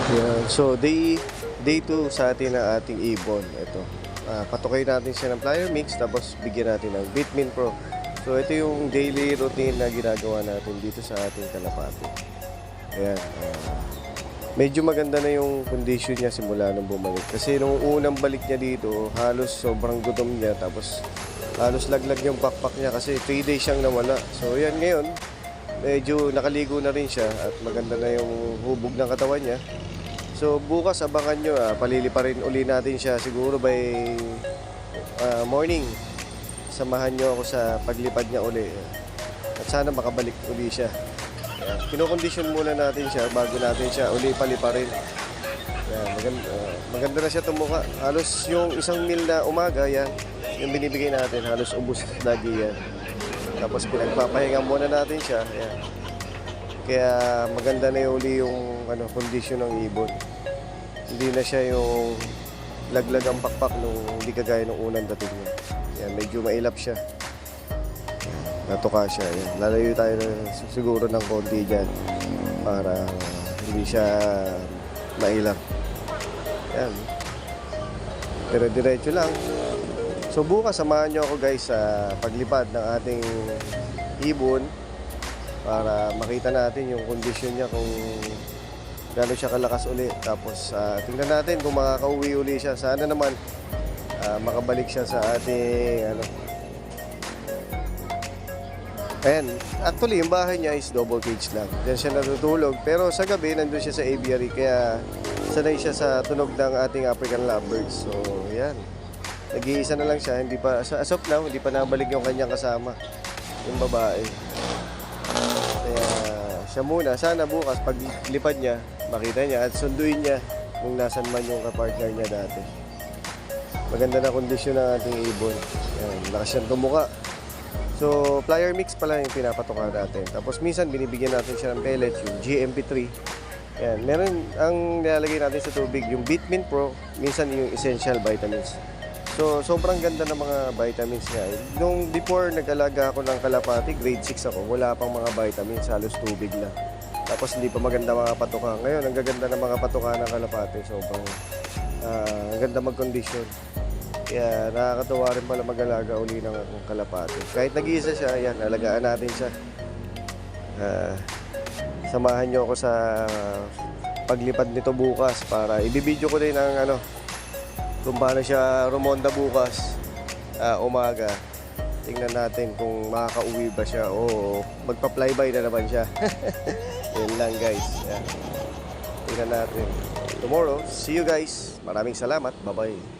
Yan. So, day 2 sa atin ng ating ibon. Ito. Patukay natin siya ng plier mix, tapos bigyan natin ng Bitmin Pro. So, ito yung daily routine na ginagawa natin dito sa ating kalapati. Ayan. Medyo maganda na yung condition niya simula nung bumalik. Kasi nung unang balik niya dito, halos sobrang gutom niya. Tapos, halos laglag yung pakpak niya kasi 3 days siyang nawala. So, yan ngayon. Medyo nakaligo na rin siya at maganda na yung hubog ng katawan niya. So bukas abangan nyo, palilipa rin uli natin siya siguro by morning. Samahan nyo ako sa paglipad niya uli. At sana makabalik uli siya. Kinokondisyon muna natin siya bago natin siya uli palipa rin. Maganda na siya tumuka. Halos yung isang meal na umaga, yan, yung binibigay natin, halos ubos lagi yan. Tapos pinagpapahinga muna natin siya. Ayan. Kaya maganda na uli yung kondisyon ng ibon. Hindi na siya yung laglag ang pakpak nung hindi kagaya nung unang dating niya. Ayan, medyo mailap siya. Natuka siya. Ayan. Lalayo tayo siguro ng konti dyan para hindi siya mailap. Ayan. Pero diretso lang. So bukas samahan nyo ako guys sa paglipad ng ating ibon para makita natin yung kondisyon niya kung gano'n siya kalakas uli. Tapos tingnan natin kung makakauwi uli siya. Sana naman makabalik siya sa ating Ayan, actually yung bahay niya is double cage lang. Diyan siya natutulog. Pero sa gabi nandun siya sa aviary kaya sanay siya sa tunog ng ating African lovebirds. So yan. Nag-iisa na lang siya, hindi pa, as of now, hindi pa nabalik yung kanyang kasama, yung babae. Kaya siya muna, sana bukas paglipad niya, makita niya at sunduin niya kung nasan man yung kapartner niya dati. Maganda na kondisyon ng ating ibon. Yan, lakas siyang tumuka. So, plier mix pala yung pinapatukan natin. Tapos minsan binibigyan natin siya ng pellets, yung GMP3. Yan, meron ang nilalagay natin sa tubig, yung Bitmin Pro, minsan yung essential vitamins. So, sobrang ganda ng mga vitamins niya. Nung before nag-alaga ako ng kalapati, grade 6 ako, wala pang mga vitamins, halos tubig lang. Tapos hindi pa maganda mga patuka. Ngayon, ang gaganda ng mga patuka ng kalapati. Sobrang ganda mag-condition. Kaya nakakatuwa rin pala mag-alaga uli ng kalapati. Kahit nag-iisa siya, yan, alagaan natin siya. Samahan nyo ako sa paglipad nito bukas para ibibideo ko din ng kung paano siya rumonda bukas umaga. Tingnan natin kung makakauwi ba siya o magpa-flyby na naman siya. Yan lang guys. Yan. Tingnan natin tomorrow. See you guys. Maraming salamat. Bye bye.